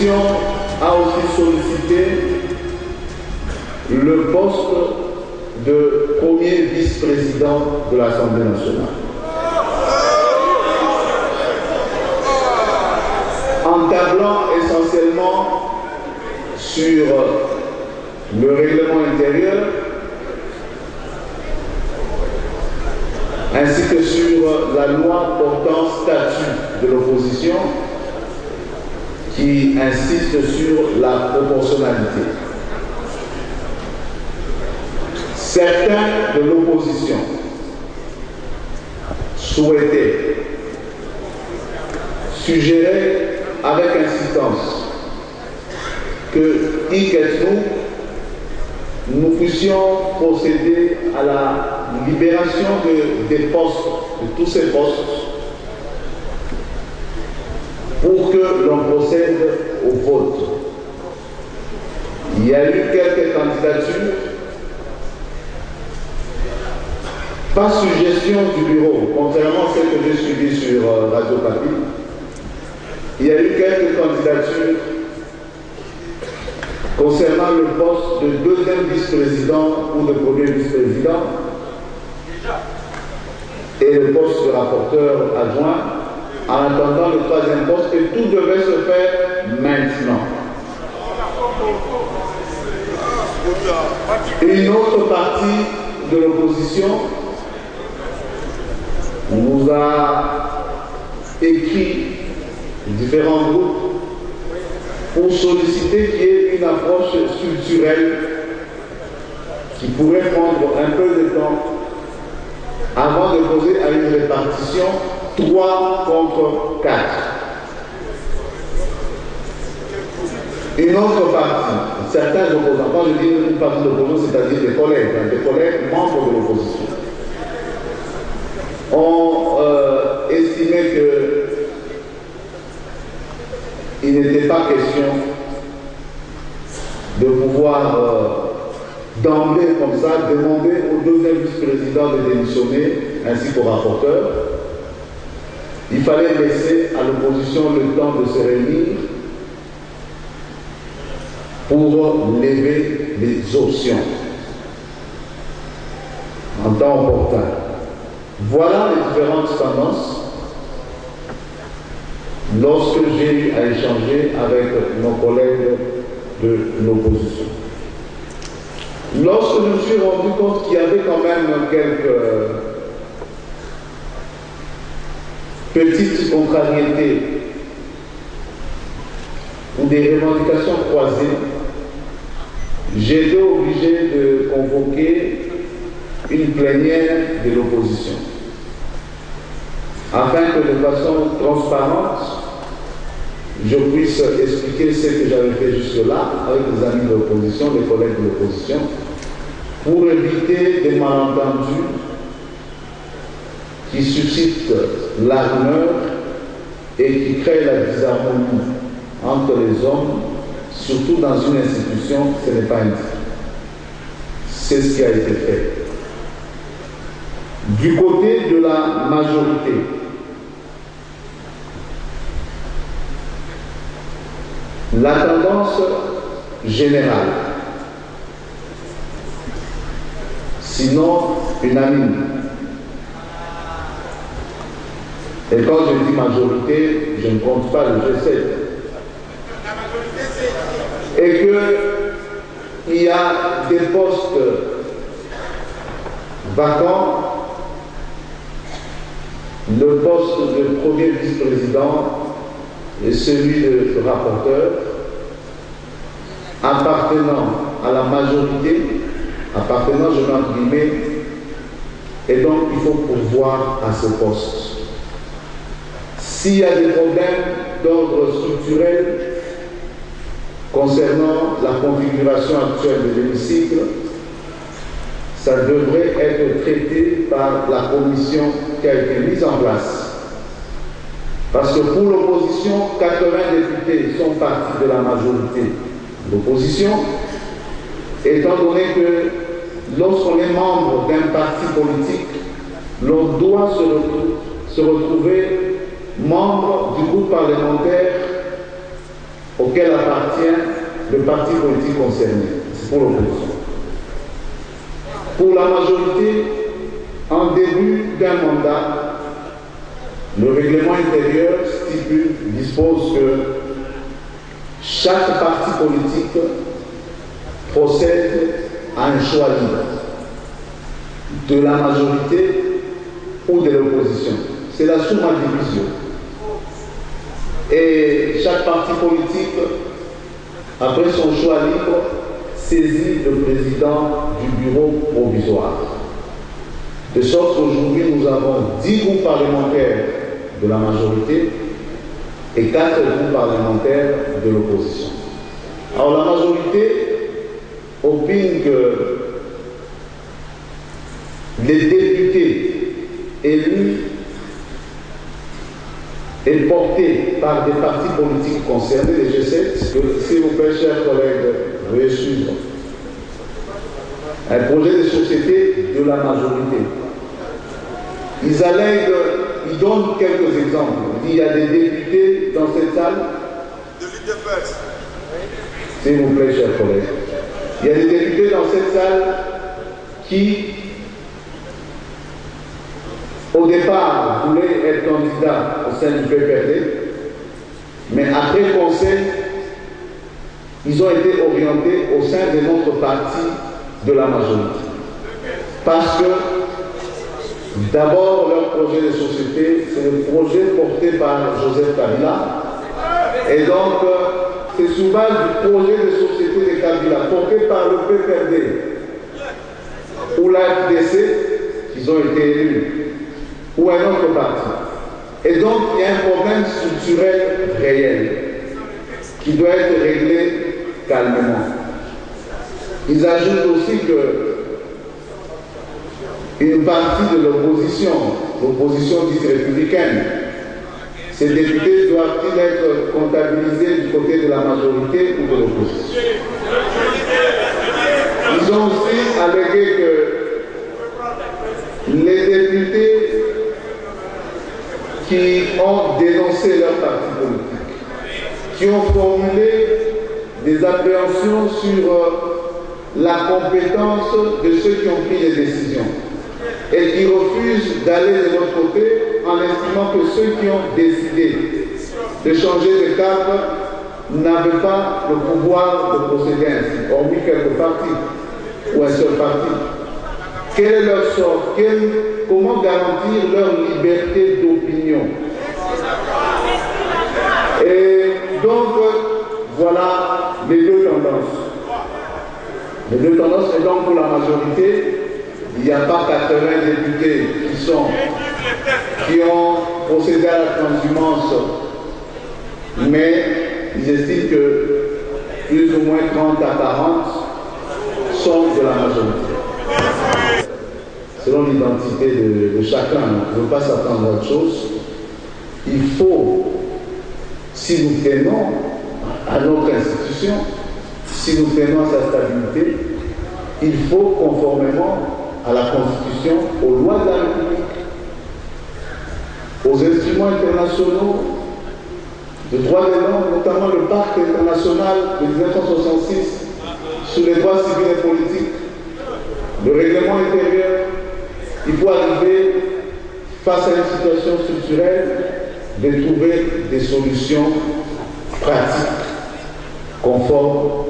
L'opposition a aussi sollicité le poste de premier vice-président de l'Assemblée nationale. En tablant essentiellement sur le règlement intérieur, ainsi que sur la loi portant statut de l'opposition, qui insiste sur la proportionnalité. Certains de l'opposition souhaitaient suggérer avec insistance que, nous puissions procéder à la libération des postes, de tous ces postes, pour que l'on procède au vote. Il y a eu quelques candidatures, pas suggestion du bureau, contrairement à celle que j'ai suivie sur Radio Papi. Il y a eu quelques candidatures concernant le poste de deuxième vice-président ou de premier vice-président et le poste de rapporteur adjoint, en attendant le troisième poste, et tout devait se faire maintenant. Une autre partie de l'opposition nous a écrit différents groupes pour solliciter qu'il y ait une approche structurelle qui pourrait prendre un peu de temps avant de poser à une répartition 3 contre 4. Une autre partie, certains opposants, quand je dis une partie d'opposants, c'est-à-dire des collègues membres de l'opposition, ont estimé qu'il n'était pas question de pouvoir d'emblée comme ça demander au deuxième vice-président de démissionner ainsi qu'au rapporteur. Il fallait laisser à l'opposition le temps de se réunir pour lever les options en temps opportun. Voilà les différentes tendances lorsque j'ai eu à échanger avec nos collègues de l'opposition. Lorsque je me suis rendu compte qu'il y avait quand même quelques petites contrariétés ou des revendications croisées, j'ai été obligé de convoquer une plénière de l'opposition afin que de façon transparente je puisse expliquer ce que j'avais fait jusque-là avec les amis de l'opposition, les collègues de l'opposition, pour éviter des malentendus qui suscitent la rumeur et qui créent la disharmonie entre les hommes, surtout dans une institution, ce n'est pas indiqué. C'est ce qui a été fait. Du côté de la majorité, la tendance générale, sinon unanime, et quand je dis majorité, je ne compte pas le G7, et qu'il y a des postes vacants, le poste de premier vice-président et celui de rapporteur appartenant à la majorité, appartenant, je mets entre guillemets, et donc il faut pourvoir à ce poste. S'il y a des problèmes d'ordre structurel concernant la configuration actuelle de l'hémicycle, ça devrait être traité par la commission qui a été mise en place. Parce que pour l'opposition, 80 députés sont partis de la majorité de l'opposition, étant donné que lorsqu'on est membre d'un parti politique, l'on doit se retrouver membre du groupe parlementaire auquel appartient le parti politique concerné. C'est pour l'opposition. Pour la majorité, en début d'un mandat, le règlement intérieur dispose que chaque parti politique procède à un choix libre de la majorité ou de l'opposition. C'est la summa division. Et chaque parti politique, après son choix libre, saisit le président du bureau provisoire. De sorte qu'aujourd'hui, nous avons 10 groupes parlementaires de la majorité et 4 groupes parlementaires de l'opposition. Alors la majorité opine que les députés élus et portés par des partis politiques concernés, les G7, s'il vous plaît, chers collègues, veuillez suivre, un projet de société de la majorité. Ils allèguent, ils donnent quelques exemples. Il y a des députés dans cette salle. S'il vous plaît, chers collègues. Il y a des députés dans cette salle qui, au départ, voulaient être candidats au sein du PPRD, mais après conseil, ils ont été orientés au sein de notre parti de la majorité. Parce que, d'abord, leur projet de société, c'est le projet porté par Joseph Kabila. Et donc, c'est sous base du projet de société de Kabila, porté par le PPRD ou l'AFDC, qu'ils ont été élus, ou un autre parti. Et donc, il y a un problème structurel réel qui doit être réglé calmement. Ils ajoutent aussi que une partie de l'opposition dite républicaine, ces députés doivent-ils être comptabilisés du côté de la majorité ou de l'opposition? Ils ont aussi allégué que les députés qui ont dénoncé leur parti politique, qui ont formulé des appréhensions sur la compétence de ceux qui ont pris les décisions et qui refusent d'aller de l'autre côté en estimant que ceux qui ont décidé de changer de cap n'avaient pas le pouvoir de procéder ainsi, hormis quelques partis ou un seul parti. Quel est leur sort? Comment garantir leur liberté d'opinion? Et donc, voilà les deux tendances. Les deux tendances, et donc pour la majorité, il n'y a pas 80 députés qui ont procédé à la transhumance, mais ils estiment que plus ou moins 30 à 40 sont de la majorité. Selon l'identité de chacun, on ne veut pas s'attendre à autre chose. Il faut, si nous tenons à notre institution, si nous tenons à sa stabilité, il faut, conformément à la Constitution, aux lois de la République, aux instruments internationaux de droits de l'homme, notamment le Pacte international de 1966 sur les droits civils et politiques, le règlement intérieur. Il faut arriver, face à une situation structurelle, de trouver des solutions pratiques, conformes,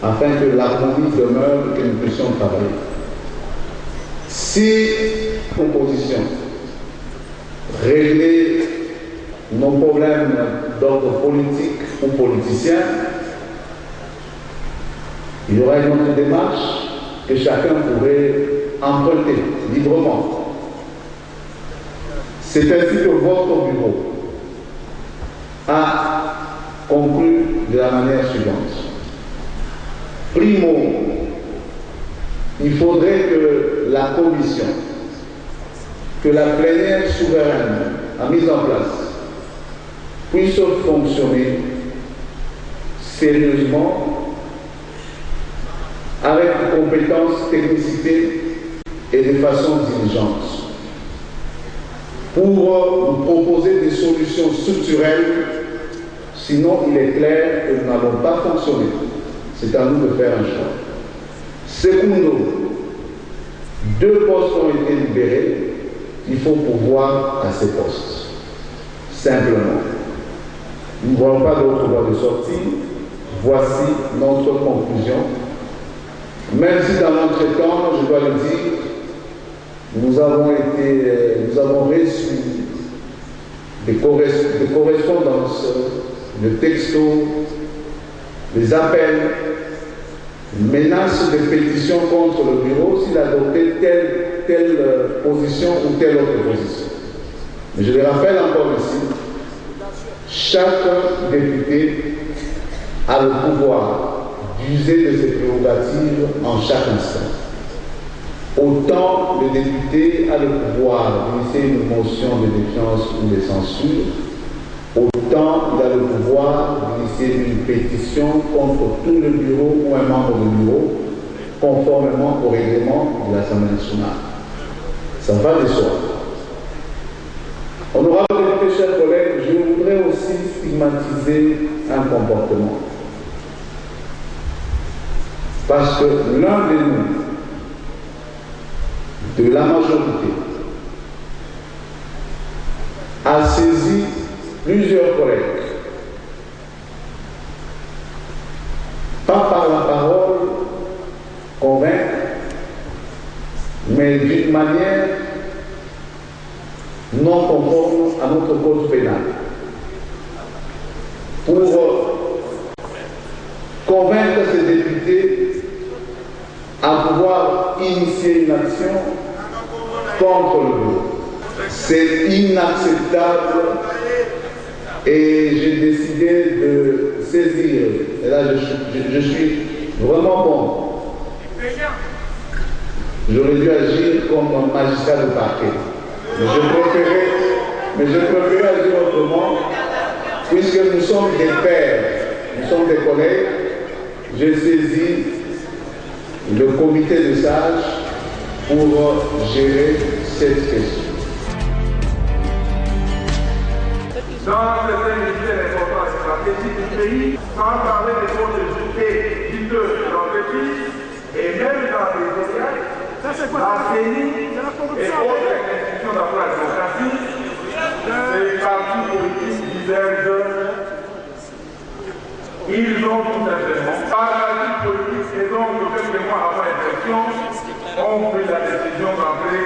afin que l'harmonie demeure et que nous puissions travailler. Si l'opposition régler nos problèmes d'ordre politique ou politicien, il y aura une autre démarche que chacun pourrait emprunter librement. C'est ainsi que votre bureau a conclu de la manière suivante. Primo, il faudrait que la commission, que la plénière souveraine a mise en place, puisse fonctionner sérieusement, avec compétence, technicité et de façon diligente, pour nous proposer des solutions structurelles Sinon, il est clair que nous n'allons pas fonctionner. C'est à nous de faire un choix. Secondo, 2 postes ont été libérés. Il faut pourvoir à ces postes. Simplement. Nous ne voyons pas d'autre voie de sortie. Voici notre conclusion. Même si dans notre temps, je dois le dire, nous avons reçu des correspondances, des textos, des appels, des menaces de pétition contre le bureau s'il adoptait telle position ou telle autre position. Mais je le rappelle encore ici, chaque député a le pouvoir d'user de ses prérogatives en chaque instant. Autant le député a le pouvoir d'initier une motion de défiance ou de censure, autant il a le pouvoir d'initier une pétition contre tout le bureau ou un membre du bureau, conformément au règlement de l'Assemblée nationale. Ça va de soi. Honorable député, chers collègues, je voudrais aussi stigmatiser un comportement. Parce que l'un de nous, de la majorité, a saisi plusieurs collègues, pas par la parole convaincre, mais d'une manière non conforme à notre code pénal, pour convaincre ces députés à pouvoir initier une action contre le bureau. C'est inacceptable et j'ai décidé de saisir, et là je suis vraiment bon. J'aurais dû agir comme un magistrat de parquet. Mais je préférais agir autrement, puisque nous sommes des pairs, nous sommes des collègues. J'ai saisi le comité de sages pour gérer cette question. Dans certains ministères importants et stratégiques du pays, sans parler des autres unités de l'entreprise, et même dans les territoires, la CENI et autres institutions d'emploi et démocratie, ces partis politiques divergent. Ils ont tout simplement, par la politique et donc quelques mois avant l'élection, ont pris la décision d'entrer